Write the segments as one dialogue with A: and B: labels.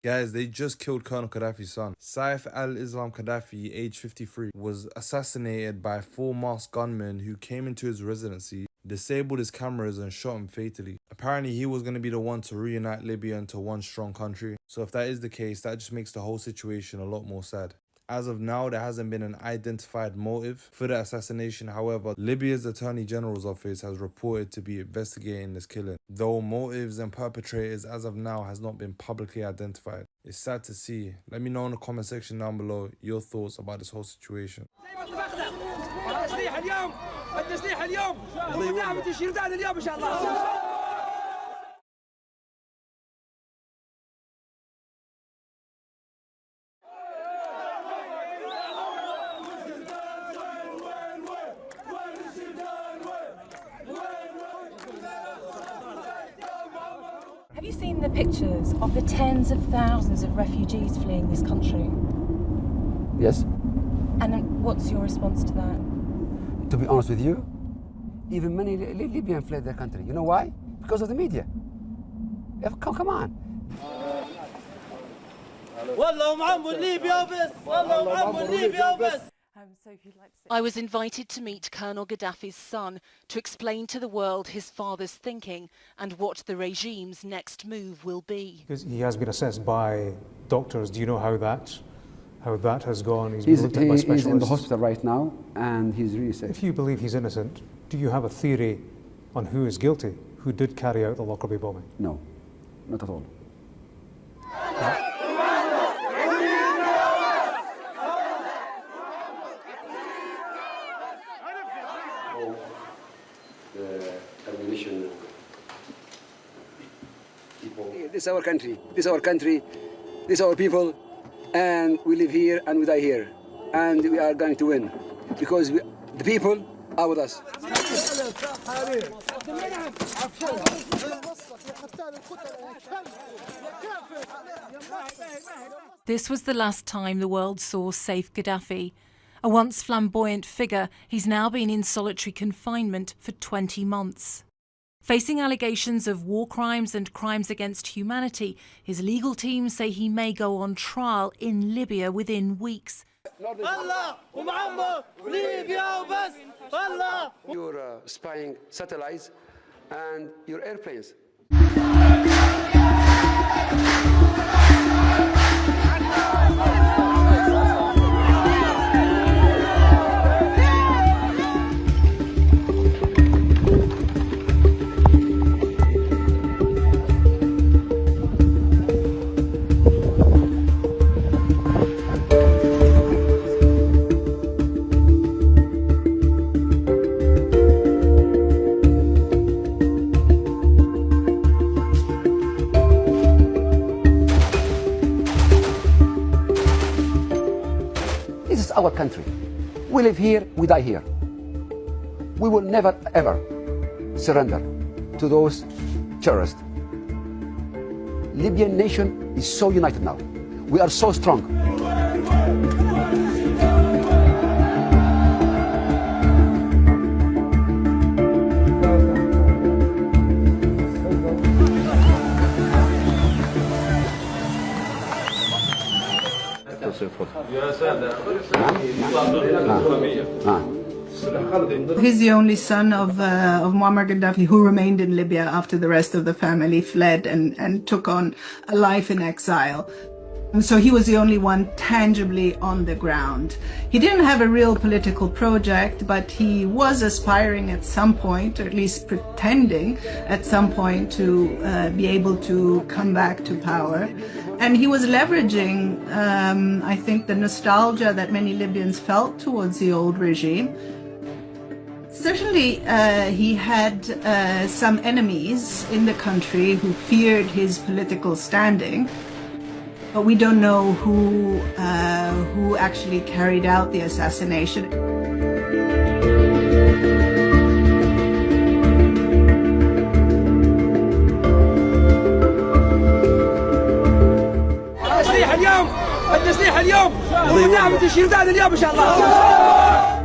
A: Guys, they just killed Colonel Gaddafi's son. Saif al-Islam Gaddafi, age 53, was assassinated by 4 masked gunmen who came into his residency, disabled his cameras and shot him fatally. Apparently, he was going to be the one to reunite Libya into one strong country. So if that is the case, that just makes the whole situation a lot more sad. As of now, there hasn't been an identified motive for the assassination. However, Libya's Attorney General's office has reported to be investigating this killing, though motives and perpetrators as of now has not been publicly identified. It's sad to see. Let me know in the comment section down below your thoughts about this whole situation.
B: Have you seen the pictures of the tens of thousands of refugees fleeing this country?
C: Yes.
B: And what's your response to that?
C: To be honest with you, even many Libyans fled their country. You know why? Because of the media. Come on.
D: I was invited to meet Colonel Gaddafi's son to explain to the world his father's thinking and what the regime's next move will be.
E: Because he has been assessed by doctors. Do you know how that has gone?
C: He's
E: been looked at by specialists.
C: He's in the hospital right now, and he's really sick.
E: If you believe he's innocent, do you have a theory on who is guilty, who did carry out the Lockerbie bombing?
C: No, not at all. This is our country, this is our country, this is our people, and we live here and we die here. And we are going to win, because the people are with us.
B: This was the last time the world saw Saif Gaddafi. A once flamboyant figure, he's now been in solitary confinement for 20 months. Facing allegations of war crimes and crimes against humanity, his legal team say he may go on trial in Libya within weeks.
C: Your spying satellites and your airplanes. This is our country. We live here, we die here. We will never, ever surrender to those terrorists. Libyan nation is so united now. We are so strong.
F: He's the only son of Muammar Gaddafi, who remained in Libya after the rest of the family fled and took on a life in exile. And so he was the only one tangibly on the ground. He didn't have a real political project, but he was aspiring at some point, or at least pretending at some point, to be able to come back to power. And he was leveraging, I think, the nostalgia that many Libyans felt towards the old regime. Certainly, he had some enemies in the country who feared his political standing. But we don't know who actually carried out the assassination.
G: التسليح اليوم ونعمة الشردان اليوم إن شاء الله.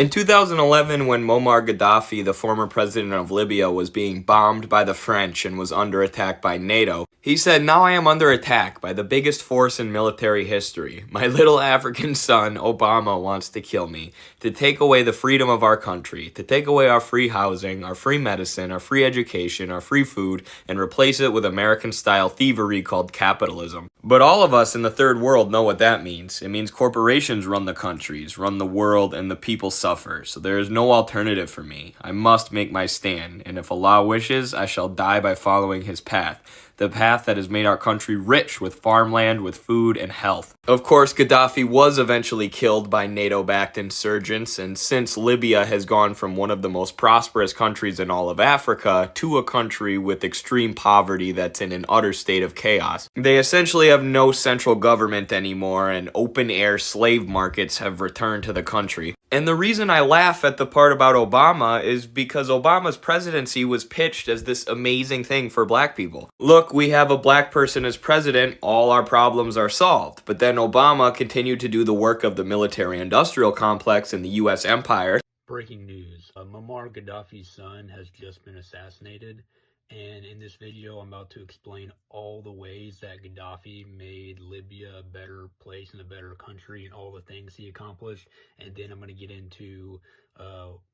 H: In 2011, when Muammar Gaddafi, the former president of Libya, was being bombed by the French and was under attack by NATO, he said, "Now I am under attack by the biggest force in military history. My little African son, Obama, wants to kill me, to take away the freedom of our country, to take away our free housing, our free medicine, our free education, our free food, and replace it with American-style thievery called capitalism." But all of us in the third world know what that means. It means corporations run the countries, run the world, and the people suffer. So there is no alternative for me. I must make my stand, and if Allah wishes, I shall die by following his path. The path that has made our country rich with farmland, with food, and health. Of course, Gaddafi was eventually killed by NATO-backed insurgents, and since Libya has gone from one of the most prosperous countries in all of Africa to a country with extreme poverty that's in an utter state of chaos, they essentially have no central government anymore, and open-air slave markets have returned to the country. And the reason I laugh at the part about Obama is because Obama's presidency was pitched as this amazing thing for black people. Look, we have a black person as president, all our problems are solved. But then Obama continued to do the work of the military-industrial complex in the U.S. empire.
I: Breaking news. Muammar Gaddafi's son has just been assassinated. And in this video, I'm about to explain all the ways that Gaddafi made Libya a better place and a better country and all the things he accomplished. And then I'm going to get into,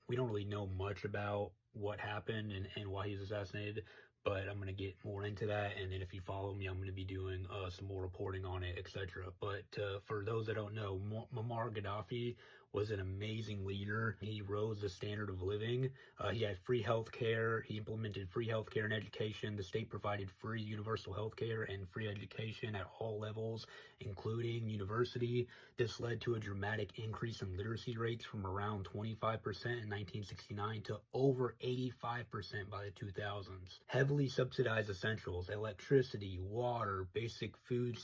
I: we don't really know much about what happened and why he was assassinated, but I'm going to get more into that. And then if you follow me, I'm going to be doing some more reporting on it, etc. But for those that don't know, Muammar Gaddafi was an amazing leader. He rose the standard of living. He had free health care. He implemented free health care and education. The state provided free universal health care and free education at all levels, including university. This led to a dramatic increase in literacy rates from around 25% in 1969 to over 85% by the 2000s. Heavily subsidized essentials, electricity, water, basic food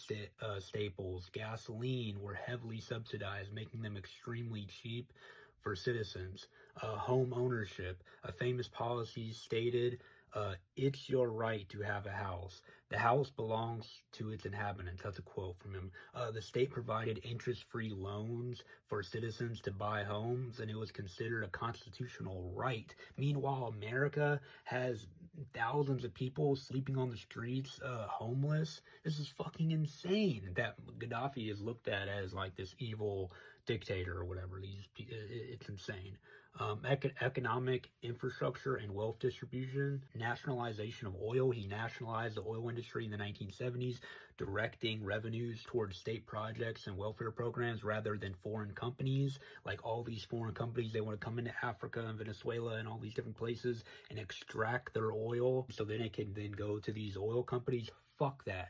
I: staples, gasoline were heavily subsidized, making them extremely cheap for citizens. Home ownership, a famous policy stated, it's your right to have a house. The house belongs to its inhabitants. That's a quote from him. The state provided interest-free loans for citizens to buy homes, and it was considered a constitutional right. Meanwhile, America has thousands of people sleeping on the streets, homeless. This is fucking insane that Gaddafi is looked at as like this evil dictator or whatever. It's insane. Economic infrastructure and wealth distribution, nationalization of oil. He nationalized the oil industry in the 1970s, directing revenues towards state projects and welfare programs rather than foreign companies. Like all these foreign companies, they want to come into Africa and Venezuela and all these different places and extract their oil so then it can then go to these oil companies. Fuck that.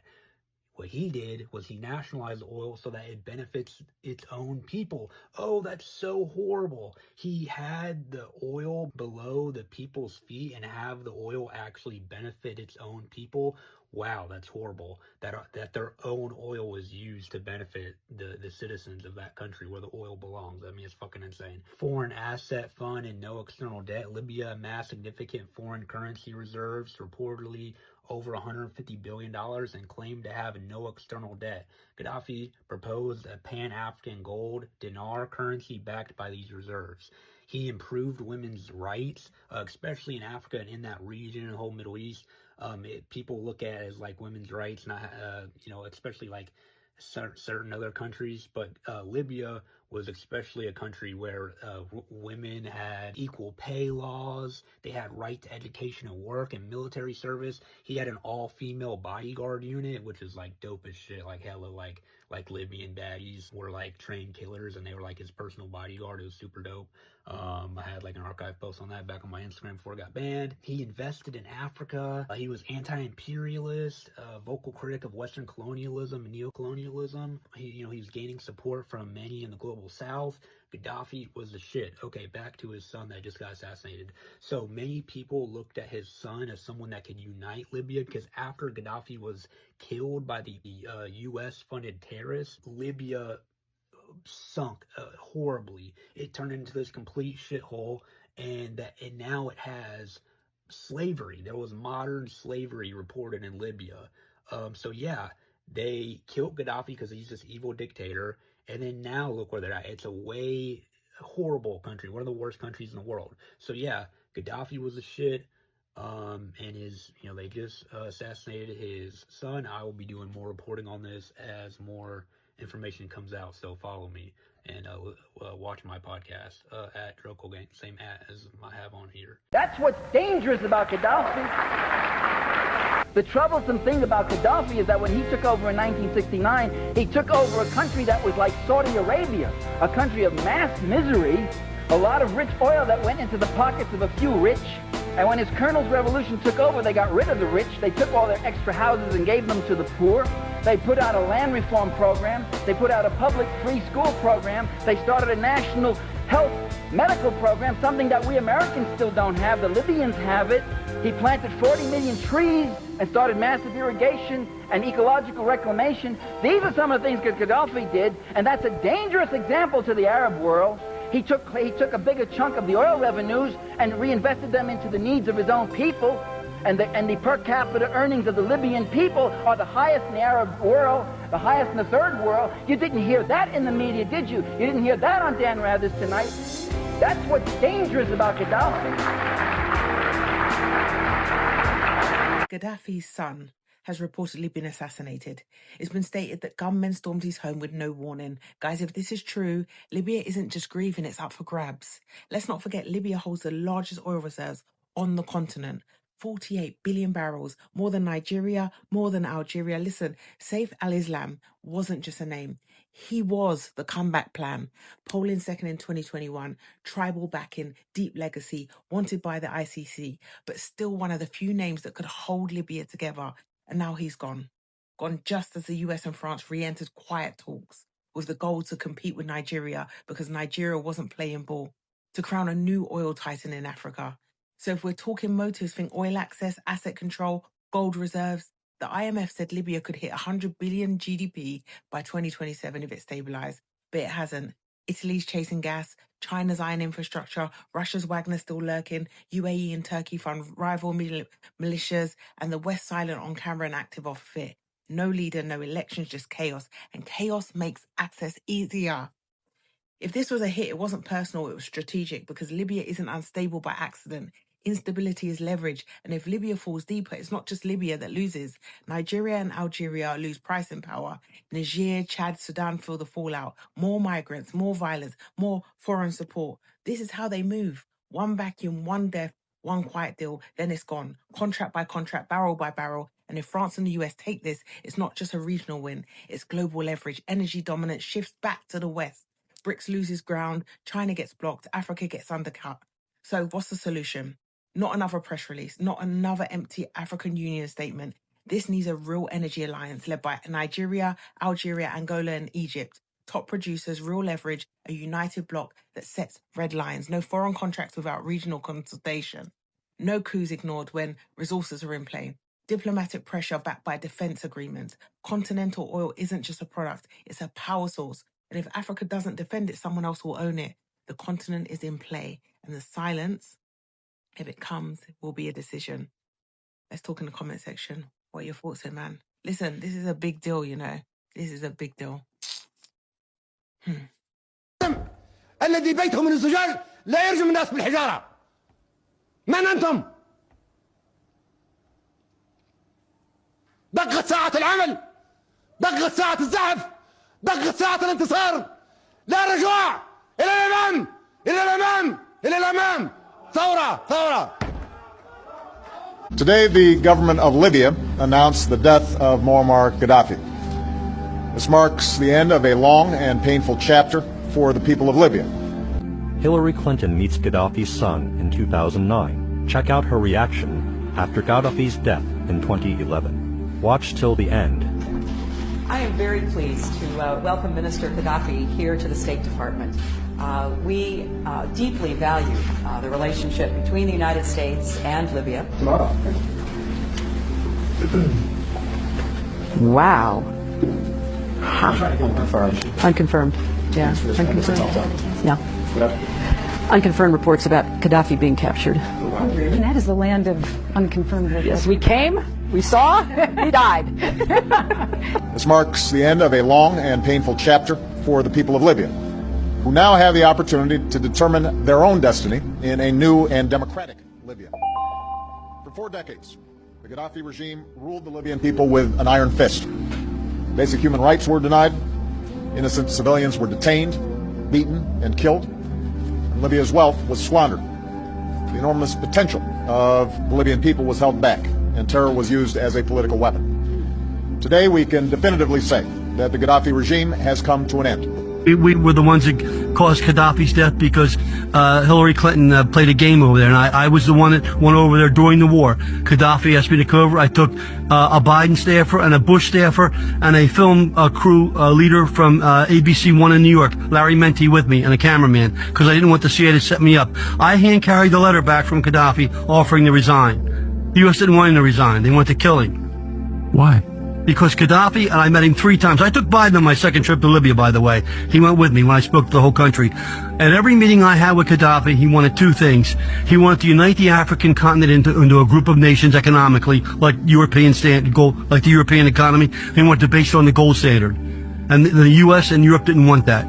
I: What he did was he nationalized oil so that it benefits its own people. Oh, that's so horrible. He had the oil below the people's feet and have the oil actually benefit its own people. Wow, that's horrible. That their own oil was used to benefit the citizens of that country where the oil belongs. I mean, it's fucking insane. Foreign asset fund and no external debt. Libya amassed significant foreign currency reserves, reportedly over $150 billion, and claimed to have no external debt. Gaddafi proposed a pan-African gold dinar currency backed by these reserves. He improved women's rights, especially in Africa and in that region, the whole Middle East. People look at it as like women's rights, not, especially like certain other countries, but Libya was especially a country where women had equal pay laws. They had right to education and work and military service. He had an all-female bodyguard unit, which is like dope as shit. Like hella like Libyan baddies were like trained killers, and they were like his personal bodyguard. It was super dope. I had like an archive post on that back on my Instagram before it got banned. He invested in Africa. He was anti-imperialist, vocal critic of Western colonialism and neocolonialism. He was gaining support from many in the global South. Gaddafi was the shit. Okay, back to his son that just got assassinated. So many people looked at his son as someone that could unite Libya, because after Gaddafi was killed by the U.S.-funded terrorists, Libya sunk horribly. It turned into this complete shithole, and now it has slavery. There was modern slavery reported in Libya. So yeah, they killed Gaddafi because he's this evil dictator, and then now look where they're at. It's a way horrible country, one of the worst countries in the world. So yeah, Gaddafi was a shit. And they just assassinated his son. I will be doing more reporting on this as more information comes out. So follow me and watch my podcast at Droko Gang, same as I have on here.
J: That's what's dangerous about Gaddafi. The troublesome thing about Gaddafi is that when he took over in 1969, he took over a country that was like Saudi Arabia, a country of mass misery, a lot of rich oil that went into the pockets of a few rich. And when his colonel's revolution took over, they got rid of the rich. They took all their extra houses and gave them to the poor. They put out a land reform program. They put out a public free school program. They started a national health medical program, something that we Americans still don't have. The Libyans have it. He planted 40 million trees and started massive irrigation and ecological reclamation. These are some of the things that Gaddafi did, and that's a dangerous example to the Arab world. He took a bigger chunk of the oil revenues and reinvested them into the needs of his own people. And the per capita earnings of the Libyan people are the highest in the Arab world, the highest in the third world. You didn't hear that in the media, did you? You didn't hear that on Dan Rather's tonight. That's what's dangerous about Gaddafi.
K: Gaddafi's son has reportedly been assassinated. It's been stated that gunmen stormed his home with no warning. Guys, if this is true, Libya isn't just grieving, it's up for grabs. Let's not forget Libya holds the largest oil reserves on the continent. 48 billion barrels, more than Nigeria, more than Algeria. Listen, Saif al-Islam wasn't just a name. He was the comeback plan. Polling second in 2021, tribal backing, deep legacy, wanted by the ICC, but still one of the few names that could hold Libya together. And now he's gone. Gone just as the US and France re-entered quiet talks with the goal to compete with Nigeria because Nigeria wasn't playing ball, to crown a new oil titan in Africa. So if we're talking motives, think oil access, asset control, gold reserves. The IMF said Libya could hit 100 billion GDP by 2027 if it stabilised, but it hasn't. Italy's chasing gas, China's iron infrastructure, Russia's Wagner still lurking, UAE and Turkey fund rival militias, and the West silent on camera and active off of it. No leader, no elections, just chaos. And chaos makes access easier. If this was a hit, it wasn't personal, it was strategic, because Libya isn't unstable by accident. Instability is leverage, and if Libya falls deeper, it's not just Libya that loses. Nigeria and Algeria lose pricing power. Niger, Chad, Sudan feel the fallout. More migrants, more violence, more foreign support. This is how they move. One vacuum, one death, one quiet deal, then it's gone. Contract by contract, barrel by barrel. And if France and the US take this, it's not just a regional win, it's global leverage. Energy dominance shifts back to the West. BRICS loses ground, China gets blocked, Africa gets undercut. So what's the solution? Not another press release, not another empty African Union statement. This needs a real energy alliance led by Nigeria, Algeria, Angola, and Egypt. Top producers, real leverage, a united bloc that sets red lines. No foreign contracts without regional consultation. No coups ignored when resources are in play. Diplomatic pressure backed by defence agreements. Continental oil isn't just a product, it's a power source. And if Africa doesn't defend it, someone else will own it. The continent is in play. And the silence, if it comes, it will be a decision. Let's talk in the comment section. What are your thoughts here, man? Listen, this is a big deal, you know. This is a big deal.
G: الذي بيته من الزجاج لا يرجم الناس بالحجارة. من أنتم؟ دقت ساعة العمل، دقت ساعة الزحف، دقت ساعة الانتصار. لا رجوع، إلى الأمام، إلى الأمام، إلى الأمام. ثورة، ثورة.
L: Today, the government of Libya announced the death of Muammar Gaddafi. This marks the end of a long and painful chapter for the people of Libya.
M: Hillary Clinton meets Gaddafi's son in 2009. Check out her reaction after Gaddafi's death in 2011. Watch till the end.
N: I am very pleased to welcome Minister Gaddafi here to the State Department. We deeply value the relationship between the United States and Libya.
O: Wow. Unconfirmed. Yeah, unconfirmed. Yeah. Unconfirmed reports about Gaddafi being captured.
P: And that is the land of unconfirmed reports.
O: Yes, we came, we saw, he died.
L: This marks the end of a long and painful chapter for the people of Libya. who now have the opportunity to determine their own destiny in a new and democratic Libya. For 4 decades, the Gaddafi regime ruled the Libyan people with an iron fist. Basic human rights were denied, innocent civilians were detained, beaten, and killed, and Libya's wealth was squandered. The enormous potential of the Libyan people was held back, and terror was used as a political weapon. Today, we can definitively say that the Gaddafi regime has come to an end.
Q: We were the ones that caused Gaddafi's death because Hillary Clinton played a game over there, and I was the one that went over there during the war. Gaddafi asked me to come over. I took a Biden staffer and a Bush staffer and a film crew leader from ABC One in New York, Larry Menti, with me, and a cameraman, because I didn't want the CIA to set me up. I hand-carried the letter back from Gaddafi offering to resign. The U.S. didn't want him to resign. They wanted to kill him. Why? Because Gaddafi, and I met him 3 times. I took Biden on my second trip to Libya, by the way. He went with me when I spoke to the whole country. At every meeting I had with Gaddafi, he wanted 2 things. He wanted to unite the African continent into a group of nations economically, like like the European economy. He wanted to base it on the gold standard. And the U.S. and Europe didn't want that.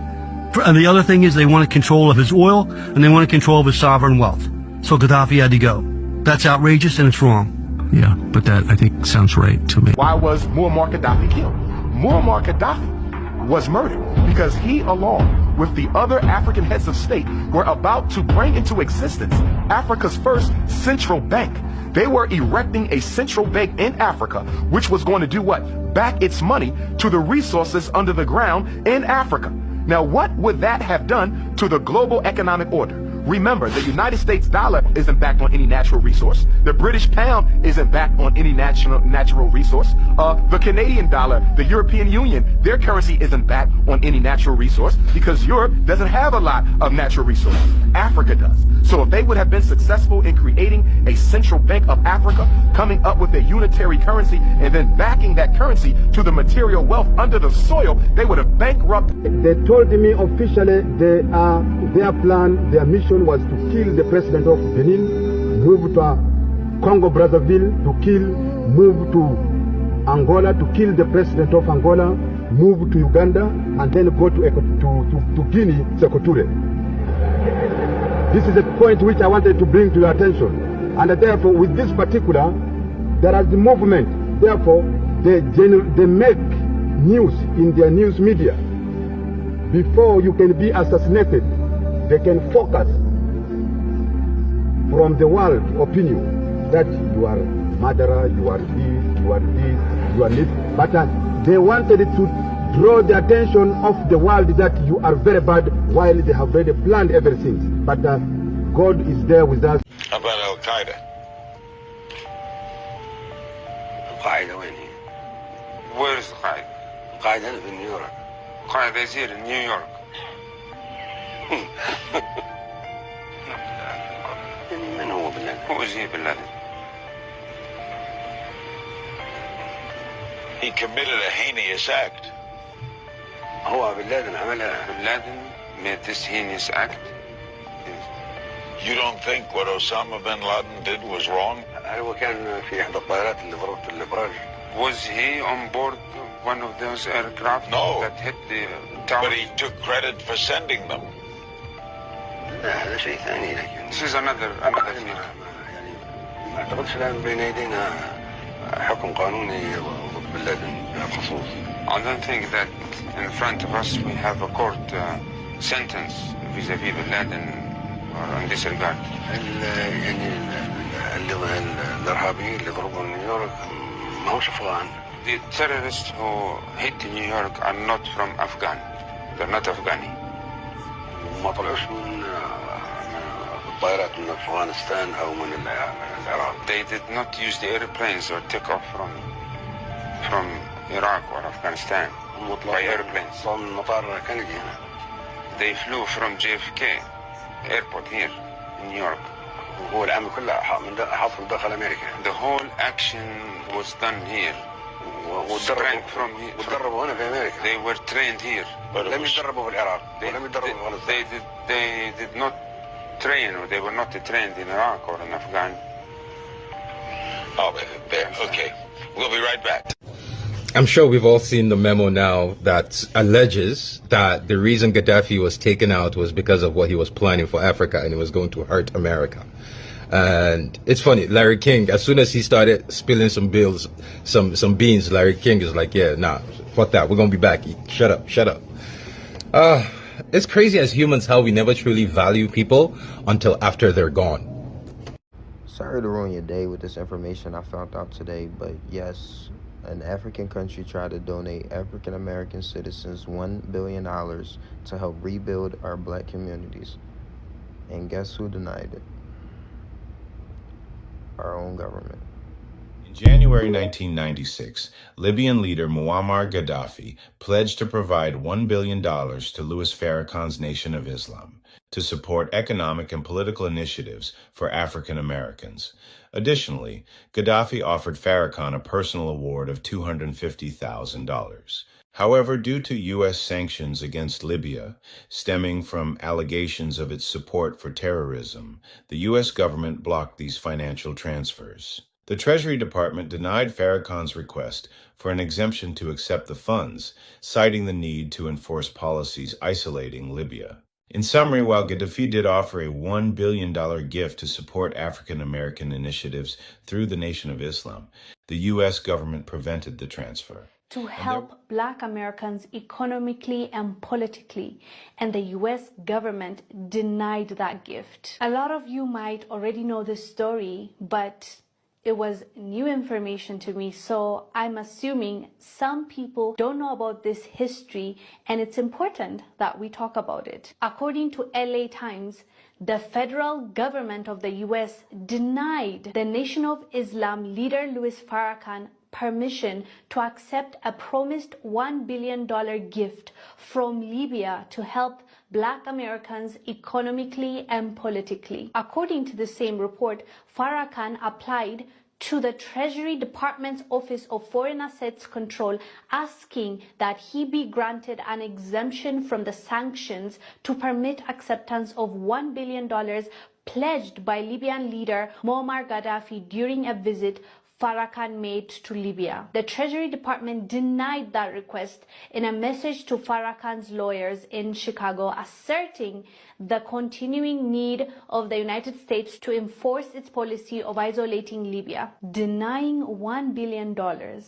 Q: And the other thing is they wanted control of his oil, and they wanted control of his sovereign wealth. So Gaddafi had to go. That's outrageous, and it's wrong. Yeah, but that, I think, sounds right to me.
R: Why was Muammar Gaddafi killed? Muammar Gaddafi was murdered because he, along with the other African heads of state, were about to bring into existence Africa's first central bank. They were erecting a central bank in Africa, which was going to do what? Back its money to the resources under the ground in Africa. Now, what would that have done to the global economic order? Remember, the United States dollar isn't backed on any natural resource. The British pound isn't backed on any natural resource. The Canadian dollar, the European Union, their currency isn't backed on any natural resource because Europe doesn't have a lot of natural resources. Africa does. So if they would have been successful in creating a central bank of Africa, coming up with a unitary currency, and then backing that currency to the material wealth under the soil, they would have bankrupted.
S: They told me officially their plan, their mission was to kill the president of Benin, move to Congo Brazzaville, move to Angola, to kill the president of Angola, move to Uganda, and then go to Guinea, Sekoture. This is a point which I wanted to bring to your attention. And therefore, with this particular, there is the movement. Therefore, they make news in their news media. Before you can be assassinated, they can focus from the world opinion that you are murderer, you are this, you are this, you are this. But they wanted to draw the attention of the world that you are very bad while they have already planned everything. But God is there with us.
T: How about Al-Qaeda?
U: Al-Qaeda وين هي؟
T: Where is Al-Qaeda?
U: القاعدة هنا في نيويورك.
T: Al-Qaeda is here in New York.
U: من هو بن لادن؟
T: Who is he, Bin Laden?
U: He committed a heinous act. هو بن لادن عملها.
T: Bin Laden made this heinous act.
U: You don't think what Osama bin Laden did was wrong? هو كان في إحدى الطائرات اللي ضربت الإبراج.
T: Was he on board one of those aircraft that hit the tower?
U: But he took credit for sending them. لا هذا شيء ثاني لكن.
T: This is another thing.
U: يعني ما أعتقدش الآن بين يدينا حكم قانوني ضد بن لادن بخصوص.
T: I don't think that in front of us we have a court sentence vis-a-vis Bin Laden or in this regard.
U: يعني الإرهابيين اللي ضربوا نيويورك ما هوش أفغان.
T: The terrorists who hit New York are not from Afghan. They're not Afghani.
U: ما طلعوش من الطائرات من أفغانستان أو من العراق.
T: They did not use the airplanes or take off from Iraq or Afghanistan by airplanes.
U: من مطار كندي هنا.
T: They flew from JFK airport here in New York.
U: وهو العمل كله حصل داخل أمريكا.
T: The whole action was done here. Sprang from here.
U: وتدربوا هنا في أمريكا.
T: They were trained here.
U: لم يتدربوا في العراق. ولم يتدربوا في أفغانستان.
T: They did not train, or they were not trained in Iraq or in Afghan.
U: Oh, there. Okay. We'll be right back.
A: I'm sure we've all seen the memo now that alleges that the reason Gaddafi was taken out was because of what he was planning for Africa and it was going to hurt America. And it's funny, Larry King, as soon as he started spilling some beans, Larry King is like, yeah, nah, fuck that, we're gonna be back. Shut up. It's crazy as humans how we never truly value people until after they're gone.
V: Sorry to ruin your day with this information I found out today, but yes, an African country tried to donate African American citizens $1 billion to help rebuild our black communities. And guess who denied it? Our own government.
W: In January 1996, Libyan leader Muammar Gaddafi pledged to provide $1 billion to Louis Farrakhan's Nation of Islam to support economic and political initiatives for African Americans. Additionally, Gaddafi offered Farrakhan a personal award of $250,000. However, due to U.S. sanctions against Libya, stemming from allegations of its support for terrorism, the U.S. government blocked these financial transfers. The Treasury Department denied Farrakhan's request for an exemption to accept the funds, citing the need to enforce policies isolating Libya. In summary, while Gaddafi did offer a $1 billion gift to support African American initiatives through the Nation of Islam, the U.S. government prevented the transfer.
X: To help Black Americans economically and politically, and the US government denied that gift. A lot of you might already know this story, but it was new information to me, so I'm assuming some people don't know about this history, and it's important that we talk about it. According to LA Times, the federal government of the US denied the Nation of Islam leader Louis Farrakhan permission to accept a promised $1 billion gift from Libya to help Black Americans economically and politically. According to the same report, Farrakhan applied to the Treasury Department's Office of Foreign Assets Control, asking that he be granted an exemption from the sanctions to permit acceptance of $1 billion pledged by Libyan leader Muammar Gaddafi during a visit Farrakhan made to Libya. The Treasury Department denied that request in a message to Farrakhan's lawyers in Chicago, asserting the continuing need of the United States to enforce its policy of isolating Libya. Denying $1 billion,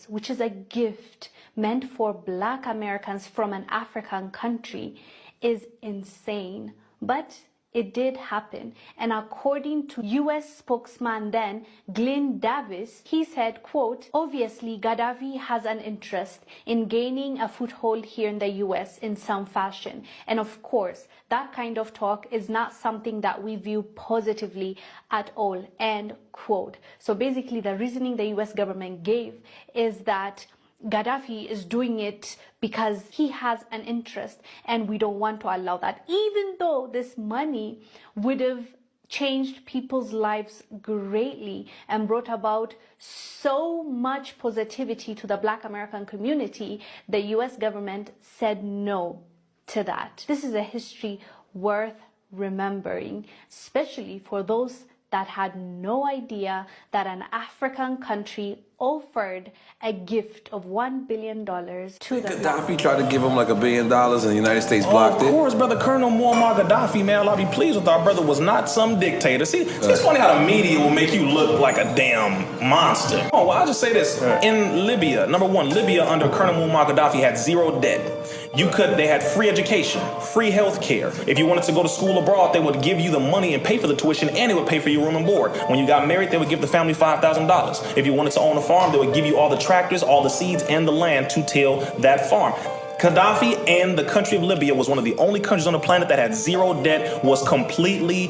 X: which is a gift meant for Black Americans from an African country, is insane. But it did happen, and according to U.S. spokesman then, Glenn Davis, he said, quote, obviously Gaddafi has an interest in gaining a foothold here in the U.S. in some fashion, and of course, that kind of talk is not something that we view positively at all, end quote. So basically the reasoning the U.S. government gave is that Gaddafi is doing it because he has an interest, and we don't want to allow that, even though this money would have changed people's lives greatly and brought about so much positivity to the Black American community. The US government said no to that. This is a history worth remembering, especially for those that had no idea that an African country offered a gift of $1 billion to them.
Y: Gaddafi tried to give him like $1 billion and the United States blocked it.
Z: Of course, brother. Colonel Muammar Gaddafi, man, I'll be pleased with our brother, was not some dictator. See, it's funny how the media will make you look like a damn monster. Oh, well, I'll just say this. In Libya, number one, Libya under Colonel Muammar Gaddafi had zero debt. They had free education, free health care. If you wanted to go to school abroad, they would give you the money and pay for the tuition, and they would pay for your room and board. When you got married, they would give the family $5,000. If you wanted to own a farm, they would give you all the tractors, all the seeds, and the land to till that farm. Gaddafi and the country of Libya was one of the only countries on the planet that had zero debt, was completely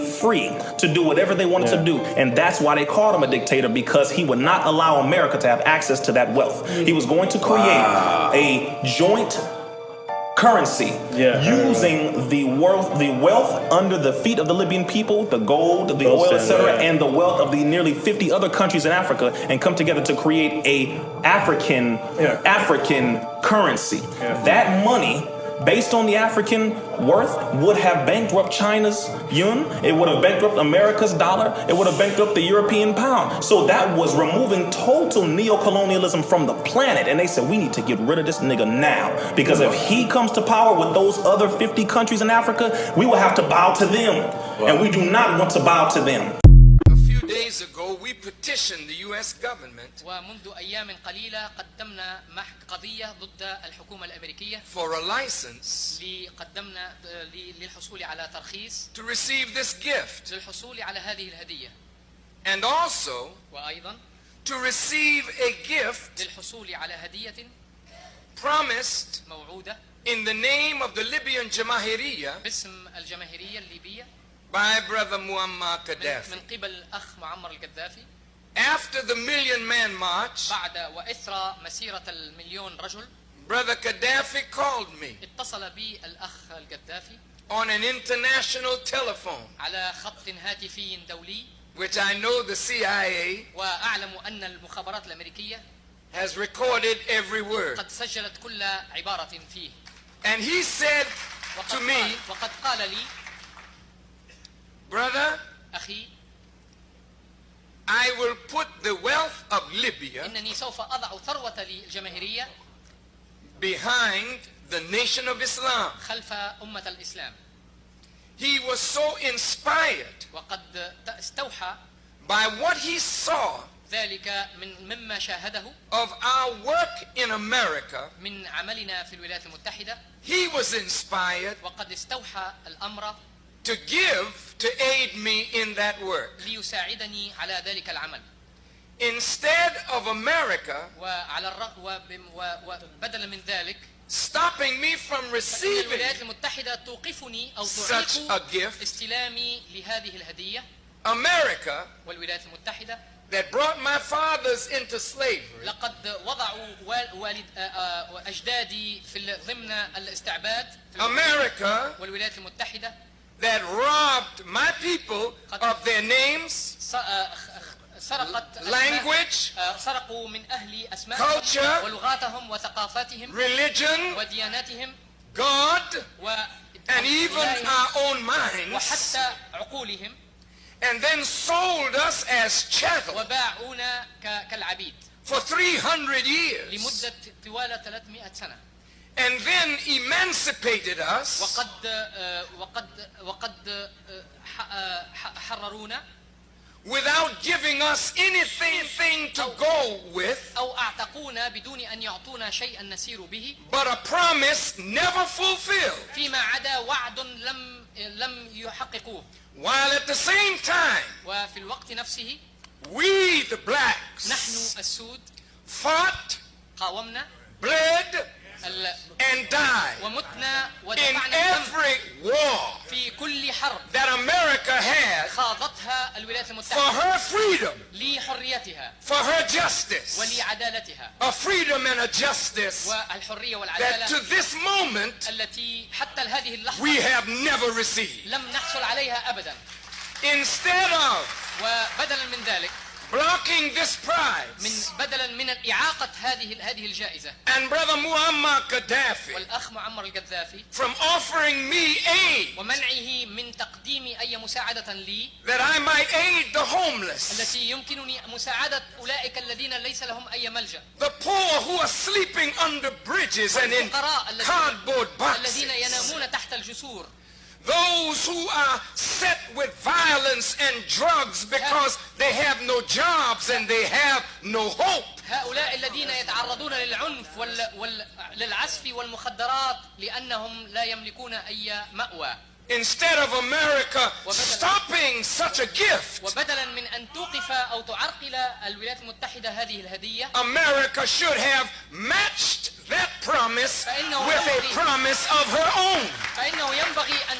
Z: free to do whatever they wanted to do. And that's why they called him a dictator, because he would not allow America to have access to that wealth. He was going to create a joint currency using the wealth under the feet of the Libyan people, the gold, the oil, etc., and the wealth of the nearly 50 other countries in Africa, and come together to create a African currency. That money based on the African worth, would have bankrupt China's yuan. It would have bankrupt America's dollar. It would have bankrupt the European pound. So that was removing total neocolonialism from the planet. And they said, we need to get rid of this nigga now. Because if he comes to power with those other 50 countries in Africa, we will have to bow to them. And we do not want to bow to them.
B: Days ago, we petitioned the U.S. government
C: ومنذ أيام قليلة قدمنا قضية ضد الحكومة الأمريكية
B: for a license
C: قدمنا للحصول على ترخيص
B: to receive this gift
C: للحصول على هذه الهدية
B: and also
C: وأيضا
B: to receive a gift
C: للحصول على هدية
B: promised
C: موعودة
B: in the name of the Libyan Jamahiriya
C: باسم الجماهيرية الليبية
B: by brother Muammar Gaddafi.
C: من قبل الأخ معمر القذافي.
B: After the Million Man March,
C: بعد وإثر مسيرة المليون رجل,
B: brother Gaddafi called me
C: اتصل بي الأخ القذافي
B: on an international telephone,
C: على خط هاتفي دولي,
B: which I know the CIA
C: وأعلم أن المخابرات الأمريكية
B: has recorded every word.
C: قد سجلت كل عبارة فيه.
B: And he said to me,
C: وقد قال لي,
B: brother,
C: أخي,
B: I will put the wealth of Libya
C: إنني سوف أضع ثروة الجماهيرية
B: behind the nation of Islam.
C: خلف أمة الإسلام.
B: He was so inspired
C: وقد استوحى
B: by what he saw
C: ذلك مما شاهده
B: of our work in America.
C: من عملنا في الولايات المتحدة.
B: He was inspired
C: وقد استوحى الأمر
B: to give to aid me in that work.
C: ليساعدني على ذلك العمل.
B: Instead of America
C: وبدلا من ذلك
B: stopping me from receiving
C: الولايات المتحدة توقفني أو
B: such a gift,
C: استلامي لهذه الهدية.
B: America
C: والولايات المتحدة
B: that brought my fathers into slavery,
C: لقد وضعوا أجدادي في ضمن الاستعباد.
B: America
C: والولايات المتحدة
B: that robbed my people of their names,
C: سرقت
B: language,
C: سرقوا من أهل أسماءهم
B: culture,
C: ولغاتهم وثقافاتهم
B: religion,
C: ودياناتهم
B: God, and even our own minds,
C: وحتى عقولهم,
B: and then sold us as chattel
C: وباعونا كالعبيد
B: for 300 years,
C: لمدة طوال 300 سنة.
B: and then emancipated us
C: وقد حررونا
B: without giving us anything to go with,
C: أو أعتقونا بدون أن يعطونا شيئا نسير به,
B: but a promise never fulfilled,
C: فيما عدا وعد لم يحققوه.
B: while at the same time
C: وفي الوقت نفسه
B: we the blacks
C: نحن السود
B: fought,
C: قاومنا,
B: bled, and died
C: ومتنا
B: in
C: ودفعنا
B: every war
C: في كل حرب
B: that America had
C: خاضتها الولايات
B: for
C: المتحدة
B: her freedom,
C: لحريتها
B: for her justice,
C: ولعدالتها.
B: a freedom and a justice
C: والحرية
B: that
C: والعدالة
B: to this moment
C: التي حتى هذه اللحظة
B: we have never received.
C: لم نحصل عليها أبدا.
B: Instead of
C: وبدلا من ذلك
B: blocking this prize
C: بدلا من إعاقة هذه الجائزة
B: and brother Muammar Gaddafi
C: والأخ معمر القذافي
B: from offering me aid
C: ومنعه من تقديم أي مساعدة لي
B: that I might aid the homeless,
C: التي يمكنني مساعدة أولئك الذين ليس لهم أي ملجأ,
B: the poor who are sleeping under bridges and in cardboard
C: الذين
B: boxes,
C: ينامون تحت الجسور,
B: those who are set with violence and drugs because they have no jobs and they have no hope.
C: هؤلاء الذين يتعرضون للعنف للعزف والمخدرات لأنهم لا يملكون أي مأوى.
B: Instead of America stopping such a gift,
C: وبدلا من أن توقف أو تعرقل الولايات المتحدة هذه الهدية,
B: America should have matched that promise with a promise of her own.
C: فإنه ينبغي أن